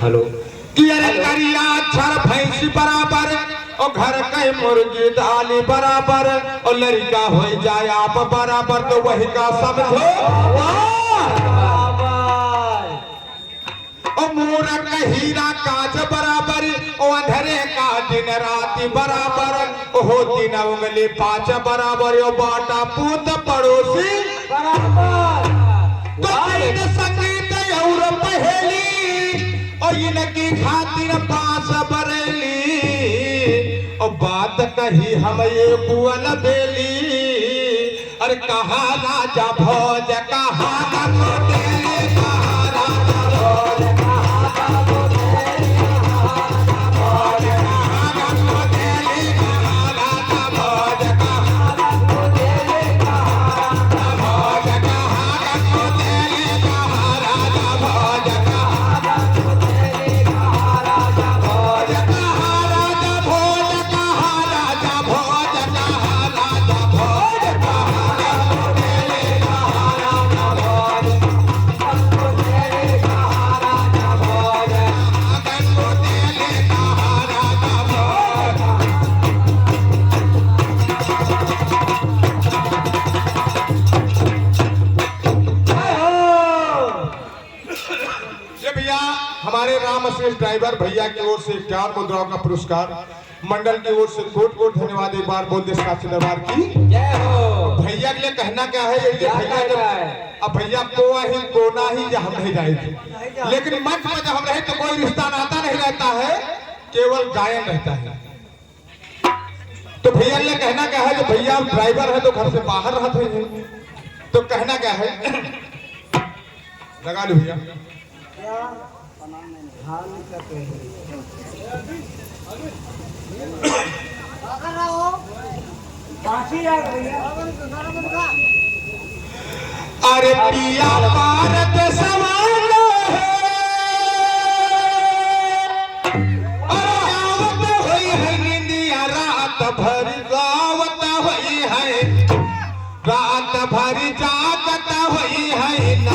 Hello करिया छर भैंसी बराबर और घर के मुर्गी दाली बराबर और लड़का हो जाए आप बराबर तो वही का समझो और मूरख हीरा कांच बराबर और अंधेरे का दिन रात बराबर हो दिन उंगली 5 बराबर और बाटा पूत पड़ोसी बराबर तो संगीत और पहेली और इनकी खातिर 5 बरेली और बात कही हम ये बुअल बेली अरे कहा राजा भोज कहा हमारे राम अश्रेष्ठ ड्राइवर भैया की ओर से 4 मुद्राओं का पुरस्कार मंडल की ओर से कोट कोट धन्यवाद। एक बार बोल दे साक्षी दरबार की जय हो। भैया के लिए कहना क्या है ये भैया अब भैया को ही कोना ही जब हम नहीं जाए थे लेकिन मंच पर जब हम रहे तो कोई रिश्ता नाता नहीं रहता है केवल गायन रहता है। तो भैया के लिए कहना क्या है जो भैया ड्राइवर है तो घर से बाहर रहते हैं तो कहना क्या है लगा लो भैया अरे पिया भारत समान है निंदिया रात भर गावत हुई है रात भर जागत हुई है न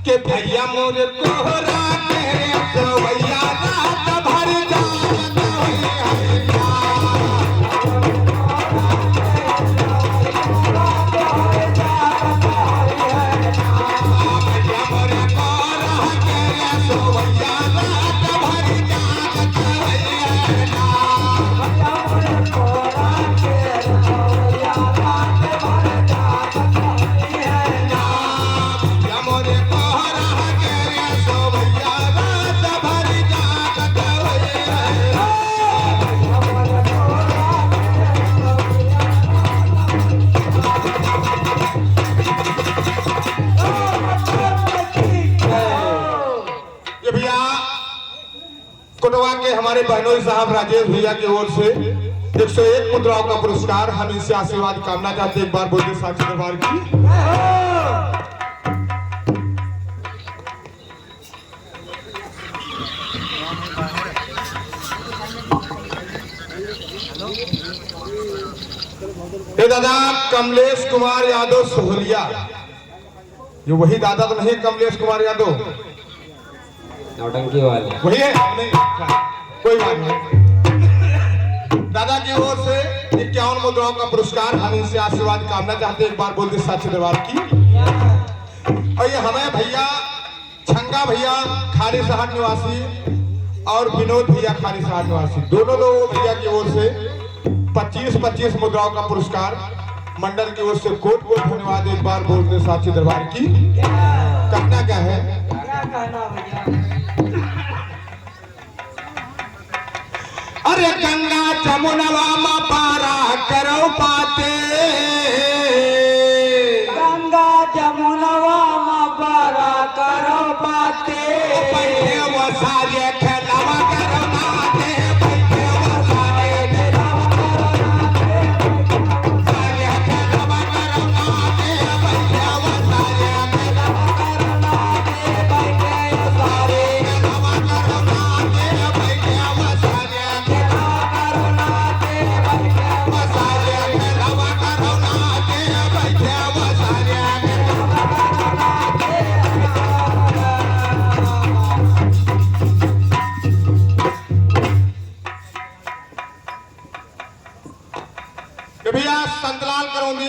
के भैया मोर कोहरा भैया रात भर जागत हुई है हमारे बहनोई साहब राजेश भैया की ओर से 101 मुद्राओं का पुरस्कार हम इनसे आशीर्वाद कामना चाहते एक बार बोलते साक्षी दरबार की ये दादा कमलेश कुमार यादव सोहलिया ये वही दादा तो नहीं कमलेश कुमार यादव नौटंकी वाले वही है नहीं कोई बात नहीं। दादा की ओर से 51 मुद्राओं का पुरस्कार हम इनसे आशीर्वाद कामना चाहते एक बार बोलते साक्षी दरबार की और ये हमें भैया छंगा भैया खारी साहब निवासी और विनोद भैया खारी साहब निवासी दोनों लोग भैया की ओर से 25-25 मुद्राओं का पुरस्कार मंडल की ओर से कोट कोट धन्यवाद एक बार बोलते साक्षी दरबार की कहना क्या है अरे गंगा जमुनवा में पारा करो पाते गंगा जमुनवा में पारा करो पाते बैठे वो सारे खेलवा करो नाते बैठे वो सारे खेलवा करो नाते सारे खेलवा करो नाते बैठे वो सारे खेलवा करो नाते बैठे वो सारे खेलवा करो नाते बैठे वो सारे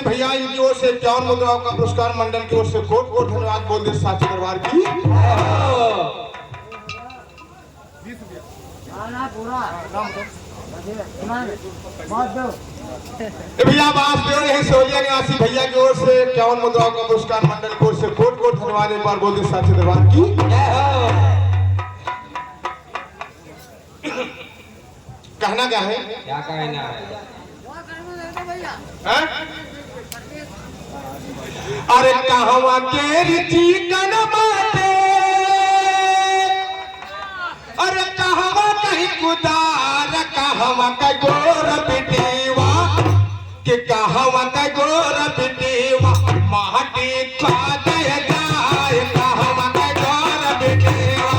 प्रजपति भैया इनकी ओर से 51 मुद्राओं का पुरस्कार मंडल की ओर से कोट कोट धन्यवाद बोल दे साचे दरबार की। भैया वासुदेव यही सोलिया निवासी भैया की ओर से 51 मुद्राओं का पुरस्कार मंडल की ओर से कोट कोट धन्यवाद एक बार बोल दे साचे दरबार की। कहना क्या है? क्या कहना है? अरे कहवा के चिकन बाटे, अरे कहवा कहीं कुदार, कहवा का गोर पिटेवा, कि कहवा का गोर पिटेवा माटी खा दे जाए, कहवा का गोर पिटेवा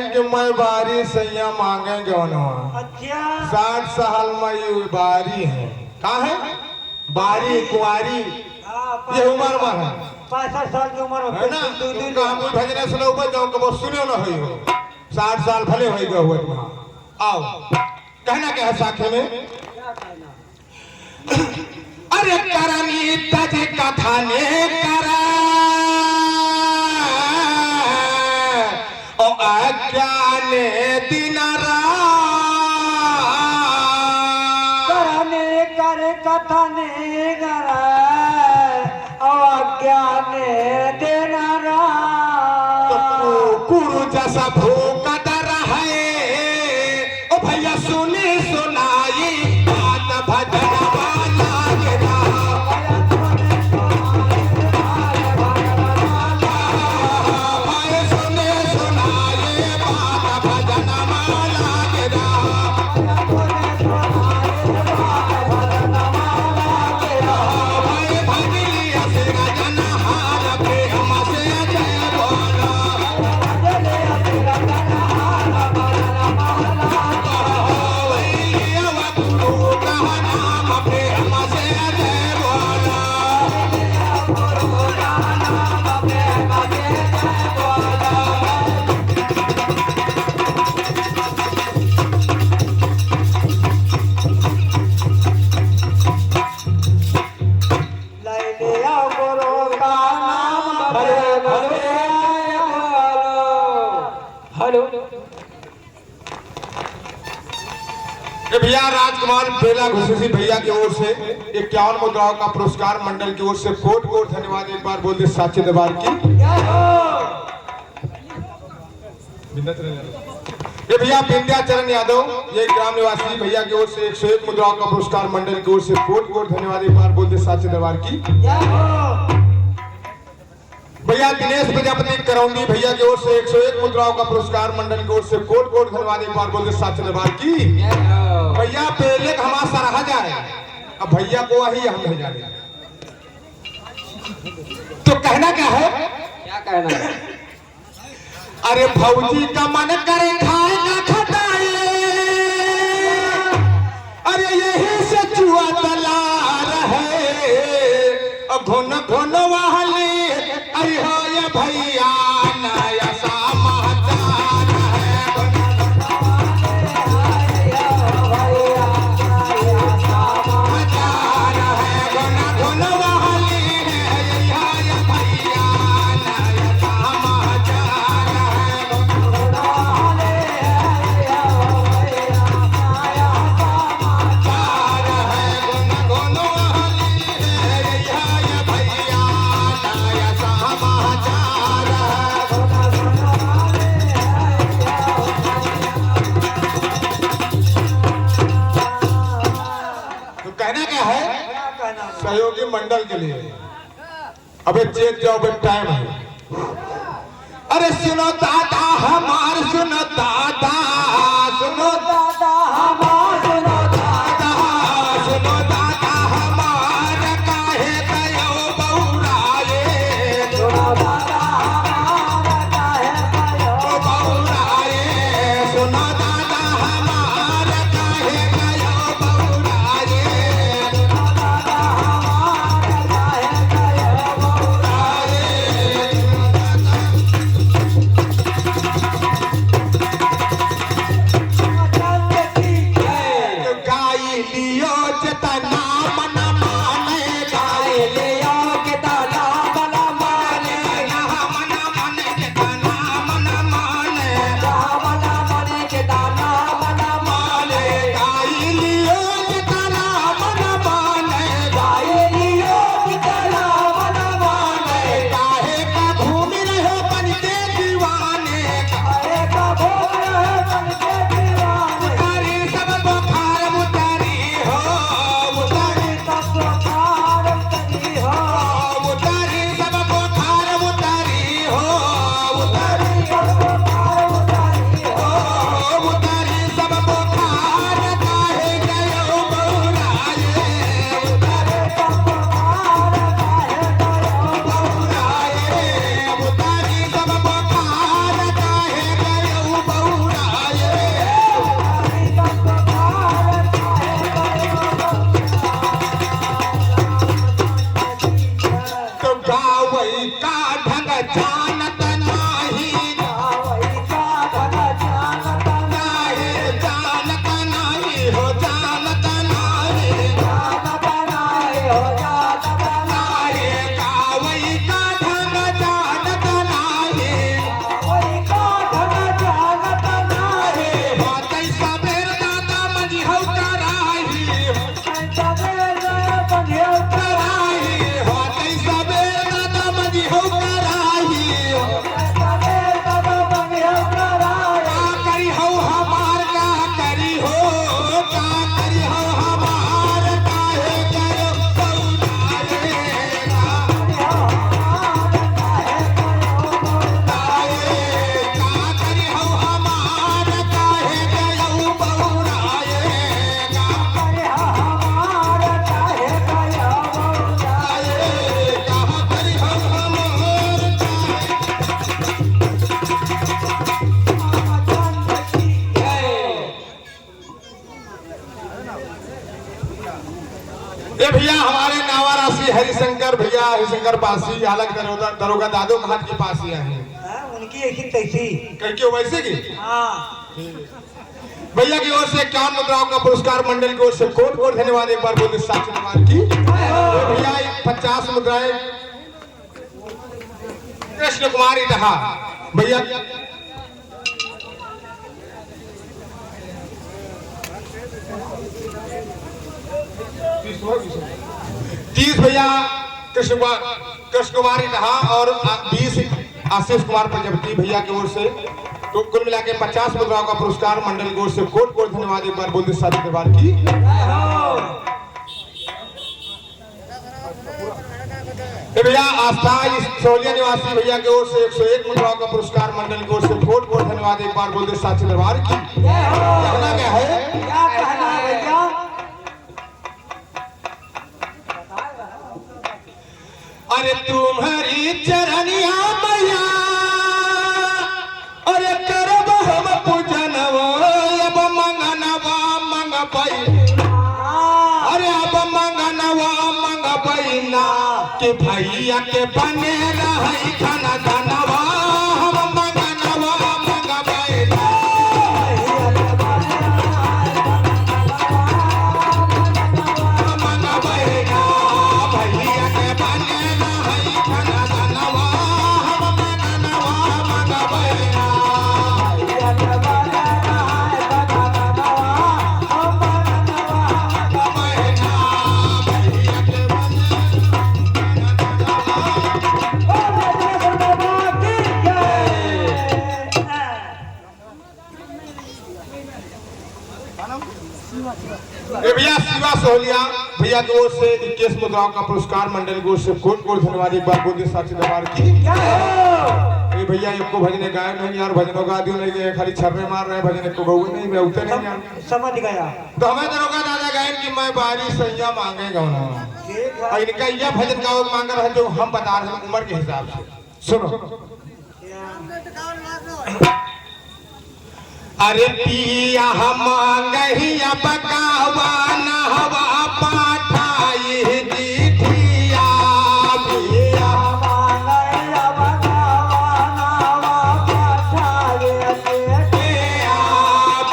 कि मैं बारी सैया मांगेंगे उन्होंने। अच्छा 60 साल में ये बारी है, कहाँ है बारी कुआरी, ये उम्र में है 65 साल की उम्र है ना। तुमका हम भजने सुनो ऊपर जाओ कबो सुने ना हो 60 साल भले हो गए हुए तुम आओ। कहना क्या है साखे में? अरे करनी तज कथा ने करा अज्ञाने दिनरा, करने कर कथा ने करा अज्ञाने दिनरा, कुरु जैसा भूखा डर है ओ भैया सुनी सुनाई बात भजन वाला गिरा, भैया राजकुमार बेला घुसेसी भैया की ओर से 51 मुद्राओं का पुरस्कार मंडल की ओर से कोट कोट धन्यवाद एक बार बोल दे साचे दरबार की। ये भैया विंध्याचरण यादव ये ग्राम निवासी भैया की ओर से 101 मुद्राओं का पुरस्कार मंडल की ओर से कोट कोट धन्यवाद एक बार बोल दे साचे दरबार की। भैया दिनेश प्रजापति करौंदी भैया की ओर से 101 मुद्राओं का पुरस्कार मंडल की ओर से कोट कोट धन्यवाद एक बार बोल दे साचे दरबार की। भैया पहले हमारा सराहा जा रहे हैं, अब भैया को वही हम भेजा रहे हैं। तो कहना क्या है? क्या कहना है? अरे भौजी का मन करे खाएगा खटाई, अरे यही से चुआ तला रहे घुन घुन वाले अयो ये भैया नया समाचार है। सहयोगी मंडल के लिए अबे चेत जाओ बे टाइम है। अरे सुनो दादा हमार सुनो दादा, सुनो दादा हरिशंकर भैया, हरिशंकर पासी, अलग दरोगा दादो घाट के पास ही हैं। उनकी ऐसी तैसी। क्यों वैसे की? हाँ। भैया की ओर से 51 मुद्राओं का पुरस्कार मंडल की ओर से कोट कोट धन्यवाद। एक बार बोलिए साक्षी दरबार की। भैया 50 मुद्राएं कृष्ण कुमार इटहा भैया। 30 भैया कृष्ण कुमार इटहा और 20 आशीष कुमार प्रजापति भैया की ओर से, तो कुल मिला के 50 मुद्राओं का पुरस्कार मंडल की ओर से कोट कोट धन्यवाद। एक बार बोलते साथी दरबार की। भैया आस्था सोलिया निवासी भैया की ओर से 101 मुद्राओं का पुरस्कार मंडल की ओर से कोट कोट धन्यवाद। एक बार बोलते साथी दरबार की। कहना क्या है? क्या कहना है भैया? अरे तुम्हारी चरनिया मैया, अरे करब हम पूजनवा, अब मंगनवा मंग पाई, अरे अब मंगनवा मंग पाई ना, कि भैया के बने रही खाना धनवा, हम मंगनवा मंग पाई ना, मंग पाई ना, भैया के बने भैया शिवा सोहलिया भैया की ओर से 21 मुद्राओं का पुरस्कार मंडल की ओर से कोट कोट धन्यवाद। एक बार बोलते साक्षी दरबार की। ये भैया एक को भजने गाय नहीं यार, भजनों का आदि नहीं है, खाली छर्रे मार रहे हैं, भजन को गऊ नहीं, मैं उतर नहीं यार। समझ गया। तो हमें दरोगा दादा गायन की मैं बारी सैया मांगेगा ना, और इनका यह भजन गाओ मांग रहा है जो हम बता रहे हैं उम्र के हिसाब से। सुनो। अरे पिया मांगहिया बकावाना हवा पाठाई दीठिया, पिया मांगहिया बकावाना हवा पाठाई दीठिया,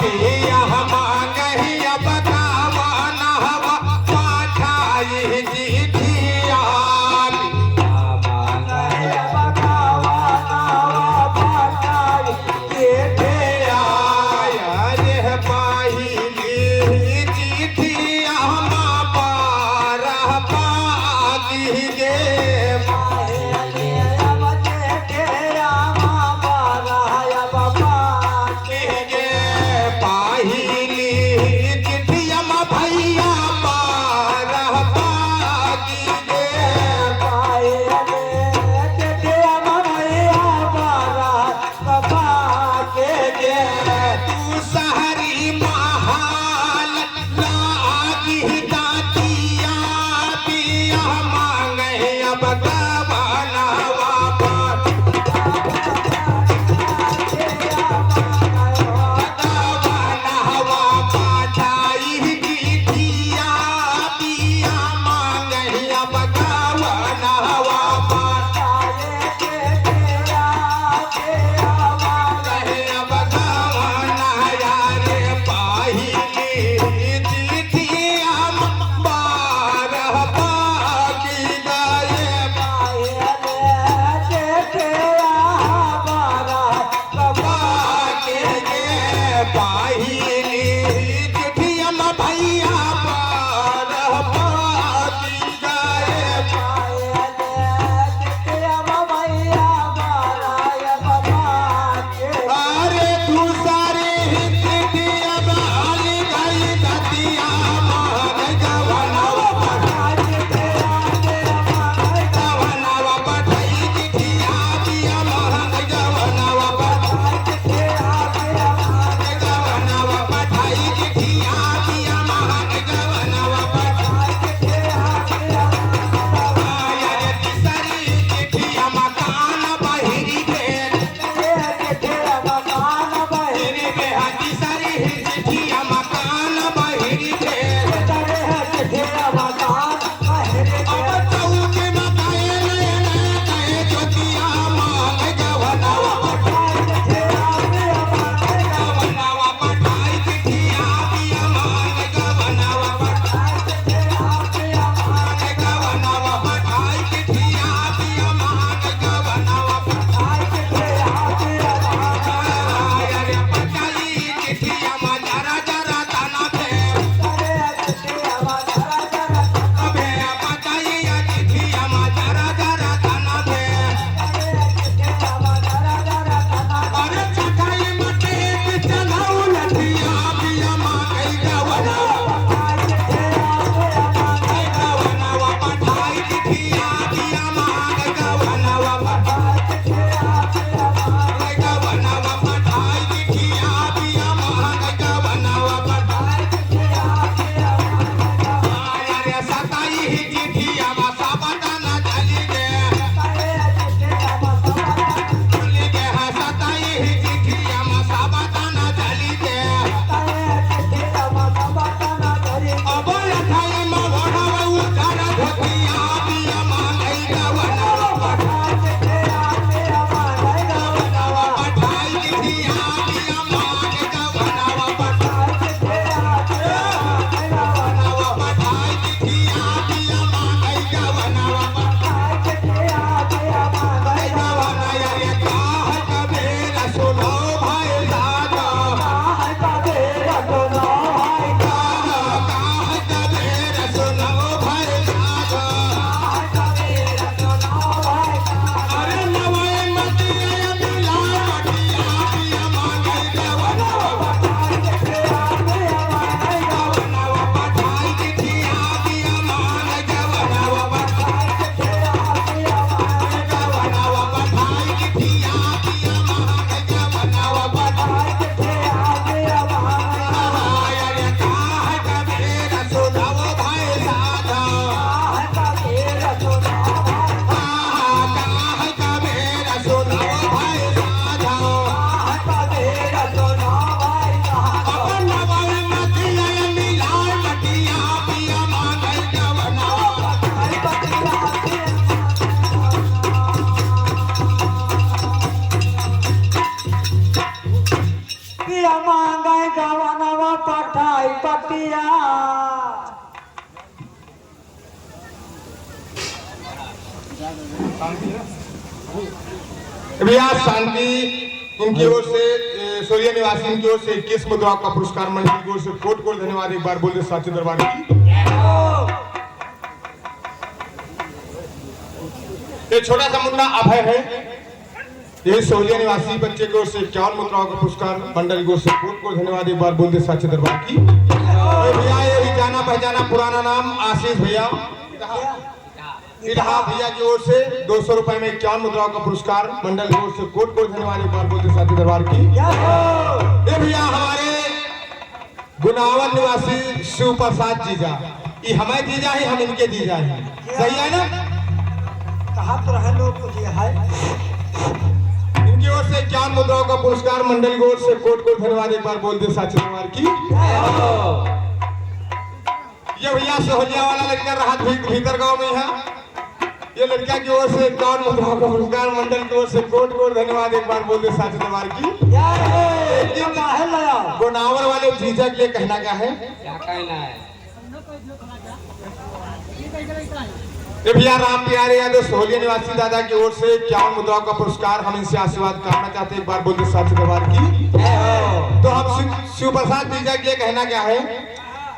पिया मांगहिया बकावाना हवा पाठाई दीठिया, मांगहिया बकावाना हवा पाठाई दीठिया, बतिया भैया शांति इनकी ओर से सूर्य निवासी इनकी ओर से 21 मुद्राओं का पुरस्कार मंडली की ओर से कोट कोट धन्यवाद। एक बार बोल दे साचे दरबार की। ये छोटा सा मुन्ना अभय है, ये सोलिया निवासी बच्चे की ओर से 51 मुद्राओं का पुरस्कार मंडल की ओर से कोट कोट धन्यवाद। एक बार बोल दे साचे दरबार की। भैया ये भी जाना पहचाना पुराना नाम आशीष भैया इलाहा भैया की ओर से 200 रुपए में 51 मुद्राओं का पुरस्कार मंडल की ओर से कोट कोट धन्यवाद। एक बार बोलते साथी दरबार की। ये भैया हमारे गुनावन निवासी शिव प्रसाद जीजा, ये हमें जीजा है, हम इनके जीजा है, सही है ना? कहा तो रहे लोग कुछ है इनकी ओर से 51 मुद्राओं का पुरस्कार मंडल की ओर से कोट कोट धन्यवाद। एक बार बोलते साथी दरबार की। ये भैया सोहलिया वाला लड़का राहत भीतर गांव में है, ये लड़का की ओर से 51 मुद्राओं का पुरस्कार मंडल की ओर से कोट कोट धन्यवाद। एक बार बोल दे साचे दरबार की। गोनावर वाले जीजा के लिए कहना क्या है? क्या कहना है? ये भैया राम प्यारे यादव सोहलिया निवासी दादा की ओर से 51 मुद्राओं का पुरस्कार, हम इनसे आशीर्वाद कामना चाहते हैं। एक बार बोल दे साचे दरबार की। तो हम शिव प्रसाद जीजा के लिए कहना क्या है?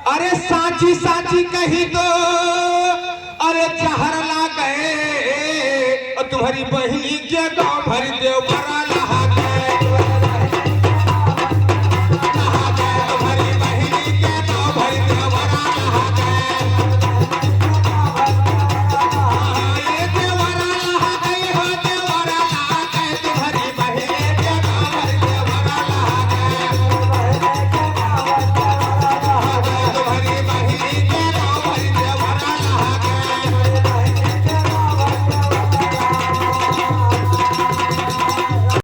अरे साची साची कही तो अरे चहर ला गए और तुम्हारी बहनी के गाँव भर देव